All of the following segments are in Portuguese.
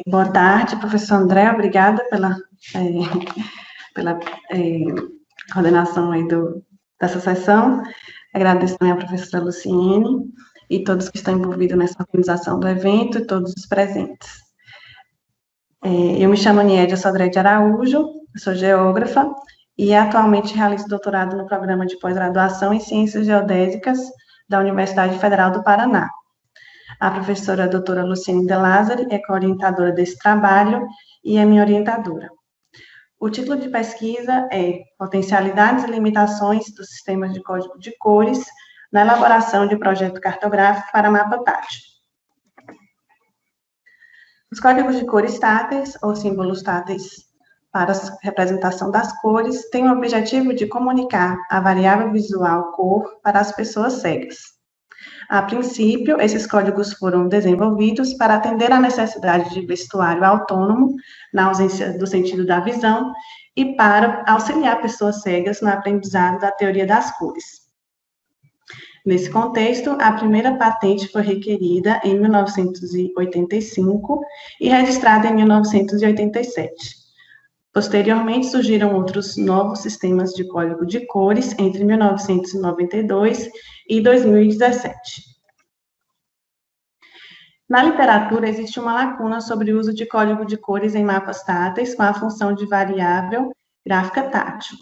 Boa tarde, professor André, obrigada pela coordenação aí dessa sessão. Agradeço também à professora Luciene e todos que estão envolvidos nessa organização do evento e todos os presentes. Eu me chamo Niédia Sodré de Araújo, sou geógrafa e atualmente realizo doutorado no programa de pós-graduação em Ciências Geodésicas da Universidade Federal do Paraná. A professora doutora Luciene De Lázari é co-orientadora desse trabalho e é minha orientadora. O título de pesquisa é Potencialidades e Limitações dos Sistemas de Código de Cores na elaboração de projeto cartográfico para mapa tátil. Os códigos de cores táteis, ou símbolos táteis para a representação das cores, têm o objetivo de comunicar a variável visual cor para as pessoas cegas. A princípio, esses códigos foram desenvolvidos para atender à necessidade de vestuário autônomo, na ausência do sentido da visão, e para auxiliar pessoas cegas no aprendizado da teoria das cores. Nesse contexto, a primeira patente foi requerida em 1985 e registrada em 1987. Posteriormente, surgiram outros novos sistemas de código de cores entre 1992 e 2017. Na literatura, existe uma lacuna sobre o uso de código de cores em mapas táteis com a função de variável gráfica tátil.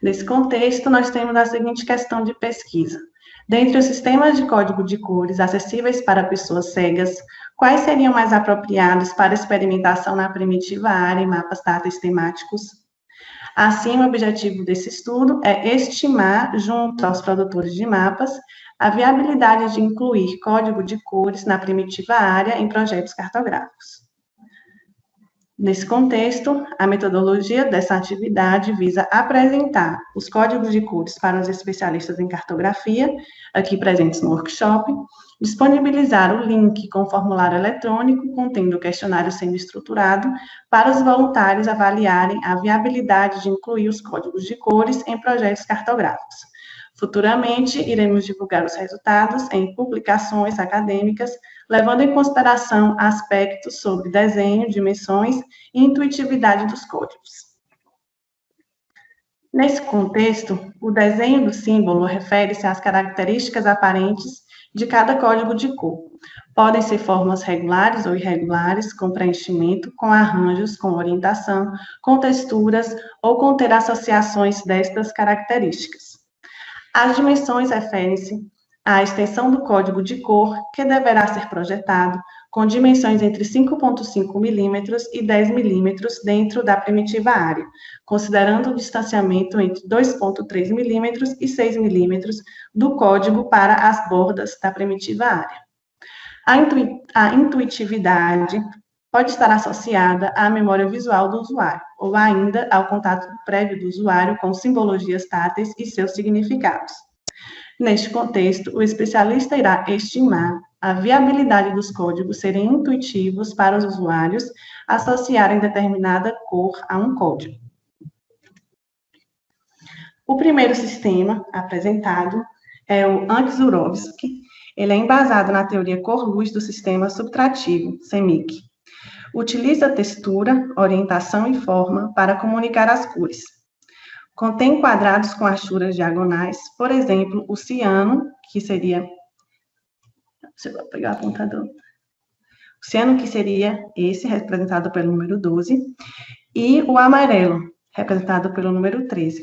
Nesse contexto, nós temos a seguinte questão de pesquisa. Dentre os sistemas de código de cores acessíveis para pessoas cegas, quais seriam mais apropriados para experimentação na primitiva área em mapas táteis temáticos? Assim, o objetivo desse estudo é estimar, junto aos produtores de mapas, a viabilidade de incluir código de cores na primitiva área em projetos cartográficos. Nesse contexto, a metodologia dessa atividade visa apresentar os códigos de cores para os especialistas em cartografia, aqui presentes no workshop, disponibilizar o link com formulário eletrônico contendo o questionário semi-estruturado para os voluntários avaliarem a viabilidade de incluir os códigos de cores em projetos cartográficos. Futuramente, iremos divulgar os resultados em publicações acadêmicas, levando em consideração aspectos sobre desenho, dimensões e intuitividade dos códigos. Nesse contexto, o desenho do símbolo refere-se às características aparentes de cada código de cor. Podem ser formas regulares ou irregulares, com preenchimento, com arranjos, com orientação, com texturas ou conter associações destas características. As dimensões referem-se à extensão do código de cor, que deverá ser projetado com dimensões entre 5,5 milímetros e 10 milímetros dentro da primitiva área, considerando o distanciamento entre 2,3 milímetros e 6 milímetros do código para as bordas da primitiva área. A intuitividade pode estar associada à memória visual do usuário, ou ainda ao contato prévio do usuário com simbologias táteis e seus significados. Neste contexto, o especialista irá estimar a viabilidade dos códigos serem intuitivos para os usuários associarem determinada cor a um código. O primeiro sistema apresentado é o Ank-Zurovsky. Ele é embasado na teoria cor-luz do sistema subtrativo, CMYK. Utiliza textura, orientação e forma para comunicar as cores. Contém quadrados com achuras diagonais, por exemplo, o ciano, que seria... Deixa eu pegar o apontador. O ciano, que seria esse, representado pelo número 12, e o amarelo, representado pelo número 13.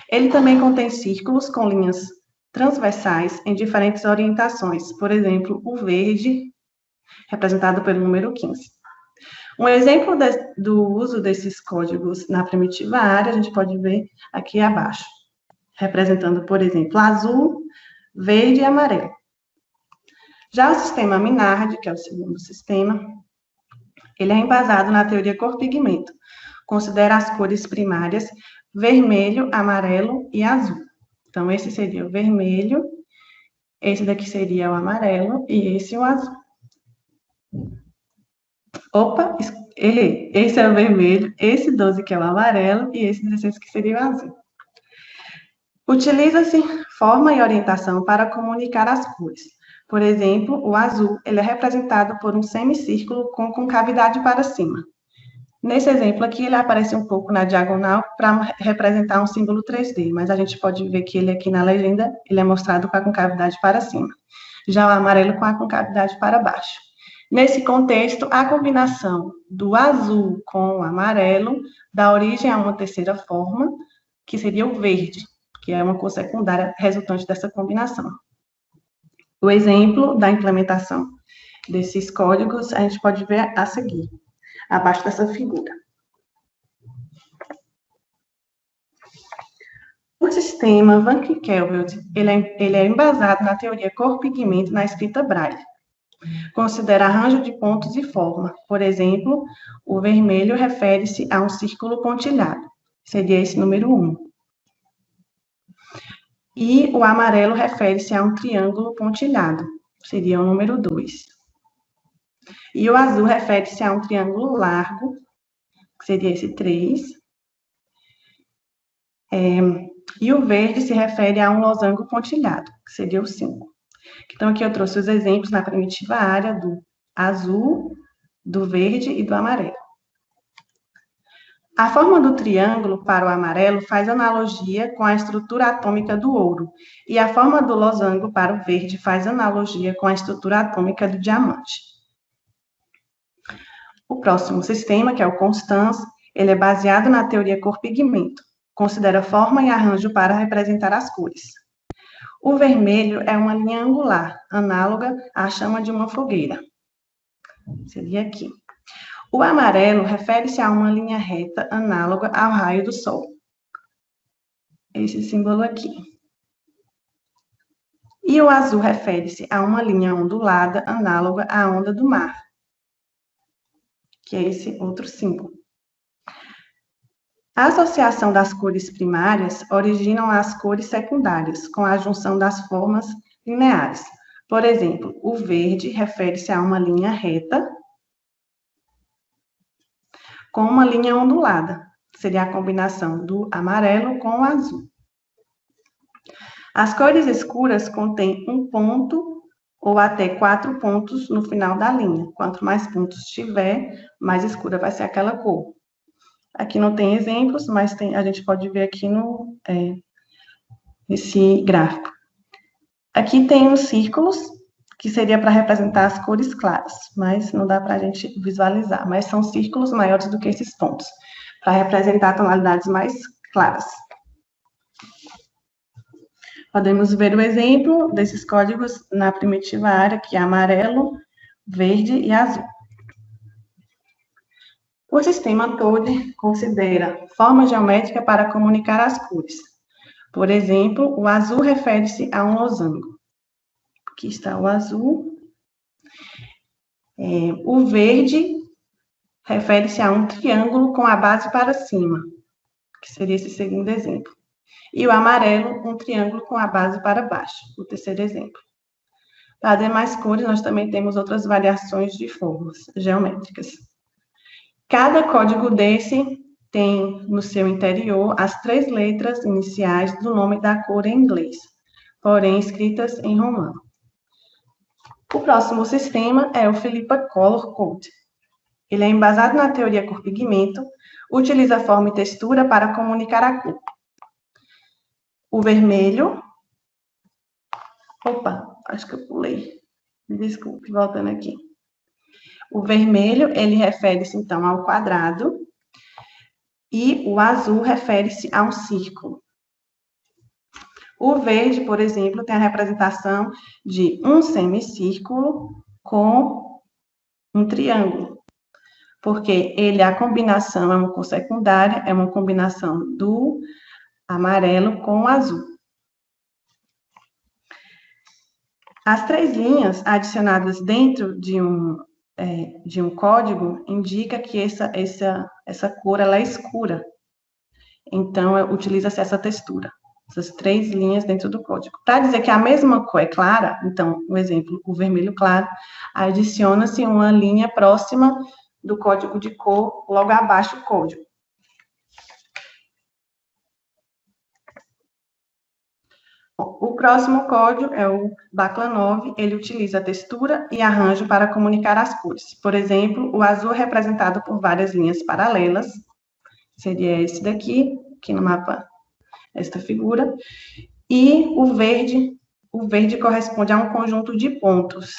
Ele também contém círculos com linhas transversais em diferentes orientações, por exemplo, o verde, representado pelo número 15. Um exemplo do uso desses códigos na primitiva área, a gente pode ver aqui abaixo, representando, por exemplo, azul, verde e amarelo. Já o sistema Minard, que é o segundo sistema, ele é embasado na teoria cor-pigmento, considera as cores primárias vermelho, amarelo e azul. Então, esse seria o vermelho, esse daqui seria o amarelo e esse o azul. Opa, errei. Esse é o vermelho, esse 12 que é o amarelo e esse 16 que seria o azul. Utiliza-se forma e orientação para comunicar as cores. Por exemplo, o azul, ele é representado por um semicírculo com concavidade para cima. Nesse exemplo aqui, ele aparece um pouco na diagonal para representar um símbolo 3D, mas a gente pode ver que ele aqui na legenda, ele é mostrado com a concavidade para cima. Já o amarelo com a concavidade para baixo. Nesse contexto, a combinação do azul com o amarelo dá origem a uma terceira forma, que seria o verde, que é uma cor secundária resultante dessa combinação. O exemplo da implementação desses códigos a gente pode ver a seguir, abaixo dessa figura. O sistema Van Kerkhove, ele é embasado na teoria cor-pigmento na escrita Braille. Considera arranjo de pontos e forma. Por exemplo, o vermelho refere-se a um círculo pontilhado, seria esse número 1. E o amarelo refere-se a um triângulo pontilhado, seria o número 2. E o azul refere-se a um triângulo largo, que seria esse 3. E o verde se refere a um losango pontilhado, que seria o 5. Então, aqui eu trouxe os exemplos na primitiva área do azul, do verde e do amarelo. A forma do triângulo para o amarelo faz analogia com a estrutura atômica do ouro, e a forma do losango para o verde faz analogia com a estrutura atômica do diamante. O próximo sistema, que é o Constance, ele é baseado na teoria cor-pigmento, considera forma e arranjo para representar as cores. O vermelho é uma linha angular, análoga à chama de uma fogueira. Seria aqui. O amarelo refere-se a uma linha reta análoga ao raio do sol. Esse símbolo aqui. E o azul refere-se a uma linha ondulada análoga à onda do mar, que é esse outro símbolo. A associação das cores primárias originam as cores secundárias, com a junção das formas lineares. Por exemplo, o verde refere-se a uma linha reta com uma linha ondulada. Seria a combinação do amarelo com o azul. As cores escuras contêm um ponto ou até 4 pontos no final da linha. Quanto mais pontos tiver, mais escura vai ser aquela cor. Aqui não tem exemplos, mas a gente pode ver aqui nesse gráfico. Aqui tem os círculos, que seria para representar as cores claras, mas não dá para a gente visualizar. Mas são círculos maiores do que esses pontos, para representar tonalidades mais claras. Podemos ver o exemplo desses códigos na primitiva área, que é amarelo, verde e azul. O sistema TOAD considera forma geométrica para comunicar as cores. Por exemplo, o azul refere-se a um losango. Aqui está o azul. O verde refere-se a um triângulo com a base para cima, que seria esse segundo exemplo. E o amarelo, um triângulo com a base para baixo, o terceiro exemplo. Para demais cores, nós também temos outras variações de formas geométricas. Cada código desse tem no seu interior as 3 letras iniciais do nome da cor em inglês, porém escritas em romano. O próximo sistema é o Philippa Color Code. Ele é embasado na teoria cor-pigmento, utiliza forma e textura para comunicar a cor. O vermelho... Opa, acho que eu pulei. Desculpe, voltando aqui. O vermelho, ele refere-se, então, ao quadrado, e o azul refere-se a um círculo. O verde, por exemplo, tem a representação de um semicírculo com um triângulo, porque a combinação é uma cor secundária, é uma combinação do amarelo com o azul. As 3 linhas adicionadas dentro de um código indica que essa cor ela é escura. Então, utiliza-se essa textura, essas 3 linhas dentro do código. Para dizer que a mesma cor é clara, então, um exemplo, o vermelho claro, adiciona-se uma linha próxima do código de cor, logo abaixo do código. O próximo código é o Baclanov, ele utiliza textura e arranjo para comunicar as cores. Por exemplo, o azul é representado por várias linhas paralelas, seria esse daqui, aqui no mapa, esta figura, e o verde corresponde a um conjunto de pontos.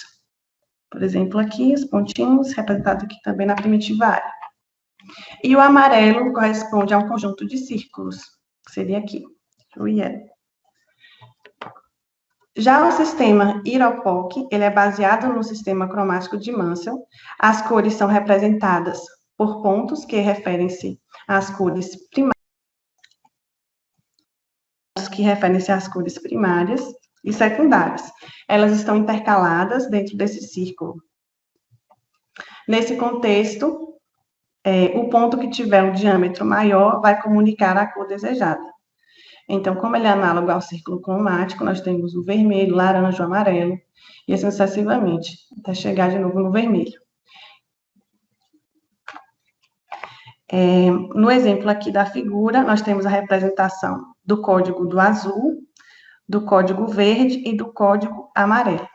Por exemplo, aqui, os pontinhos, representados aqui também na primitiva área. E o amarelo corresponde a um conjunto de círculos, que seria aqui, o yellow. Já o sistema Iropoc, ele é baseado no sistema cromático de Munsell. As cores são representadas por pontos que referem-se às cores primárias, e secundárias. Elas estão intercaladas dentro desse círculo. Nesse contexto, o ponto que tiver um diâmetro maior vai comunicar a cor desejada. Então, como ele é análogo ao círculo cromático, nós temos o vermelho, laranja, o amarelo, e assim sucessivamente, até chegar de novo no vermelho. No exemplo aqui da figura, nós temos a representação do código do azul, do código verde e do código amarelo.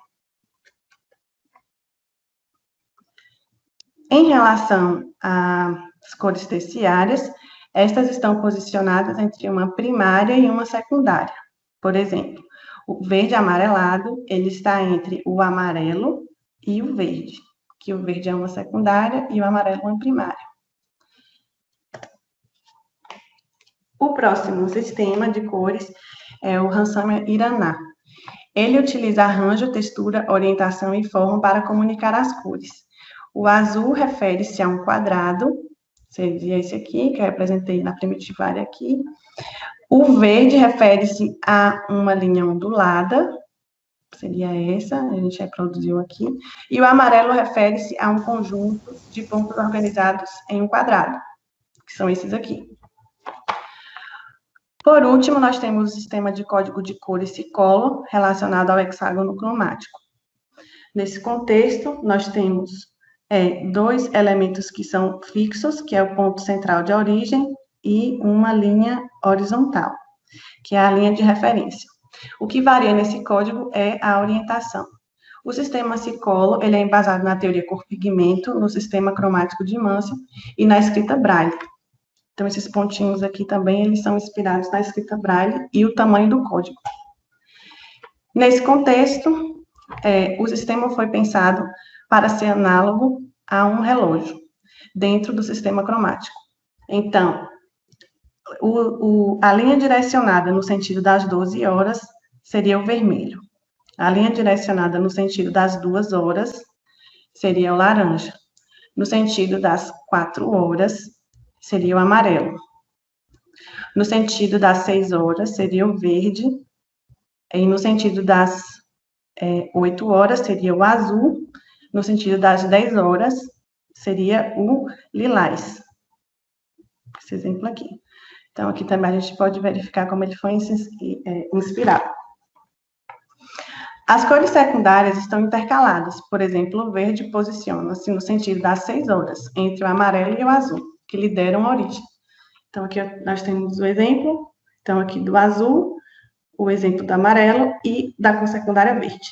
Em relação às cores terciárias, estas estão posicionadas entre uma primária e uma secundária. Por exemplo, o verde amarelado, ele está entre o amarelo e o verde, que o verde é uma secundária e o amarelo uma primária. O próximo sistema de cores é o Hansama-Iraná. Ele utiliza arranjo, textura, orientação e forma para comunicar as cores. O azul refere-se a um quadrado, seria esse aqui, que eu representei na primitiva área aqui. O verde refere-se a uma linha ondulada, seria essa, a gente reproduziu aqui. E o amarelo refere-se a um conjunto de pontos organizados em um quadrado, que são esses aqui. Por último, nós temos o sistema de código de cores Cicolo, relacionado ao hexágono cromático. Nesse contexto, nós temos dois elementos que são fixos, que é o ponto central de origem, e uma linha horizontal, que é a linha de referência. O que varia nesse código é a orientação. O sistema Cicolo, ele é embasado na teoria cor-pigmento, no sistema cromático de Munsell e na escrita Braille. Então, esses pontinhos aqui também, eles são inspirados na escrita Braille e o tamanho do código. Nesse contexto, o sistema foi pensado para ser análogo a um relógio, dentro do sistema cromático. Então, a linha direcionada no sentido das 12 horas seria o vermelho. A linha direcionada no sentido das 2 horas seria o laranja. No sentido das 4 horas, seria o amarelo. No sentido das 6 horas, seria o verde. E no sentido das 8 horas, seria o azul. No sentido das 10 horas, seria o lilás. Esse exemplo aqui. Então, aqui também a gente pode verificar como ele foi inspirado. As cores secundárias estão intercaladas. Por exemplo, o verde posiciona-se no sentido das 6 horas, entre o amarelo e o azul, que lhe deram origem. Então, aqui nós temos o exemplo, então, aqui do azul, o exemplo do amarelo e da cor secundária verde.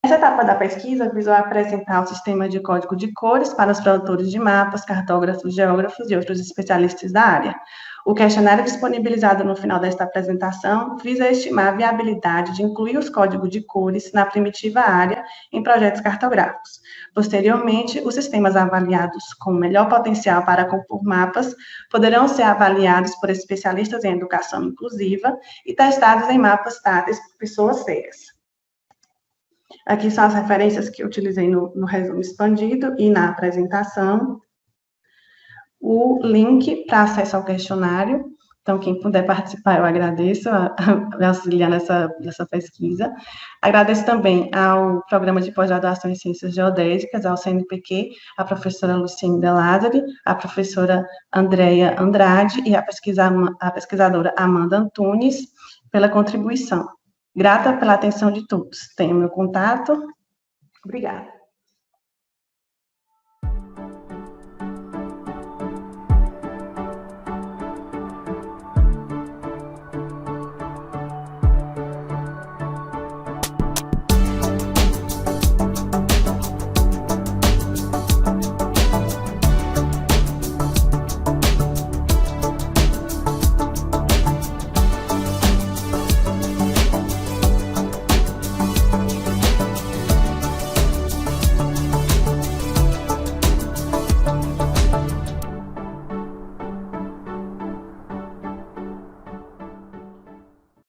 Essa etapa da pesquisa visou apresentar o sistema de código de cores para os produtores de mapas, cartógrafos, geógrafos e outros especialistas da área. O questionário disponibilizado no final desta apresentação visa estimar a viabilidade de incluir os códigos de cores na primitiva área em projetos cartográficos. Posteriormente, os sistemas avaliados com melhor potencial para compor mapas poderão ser avaliados por especialistas em educação inclusiva e testados em mapas táteis por pessoas cegas. Aqui são as referências que eu utilizei no resumo expandido e na apresentação. O link para acesso ao questionário. Então, quem puder participar, eu agradeço me auxiliar nessa pesquisa. Agradeço também ao Programa de Pós-Graduação em Ciências Geodésicas, ao CNPq, a professora Luciene De Lázari, a professora Andréia Andrade e a pesquisadora Amanda Antunes pela contribuição. Grata pela atenção de todos. Tenho meu contato. Obrigada.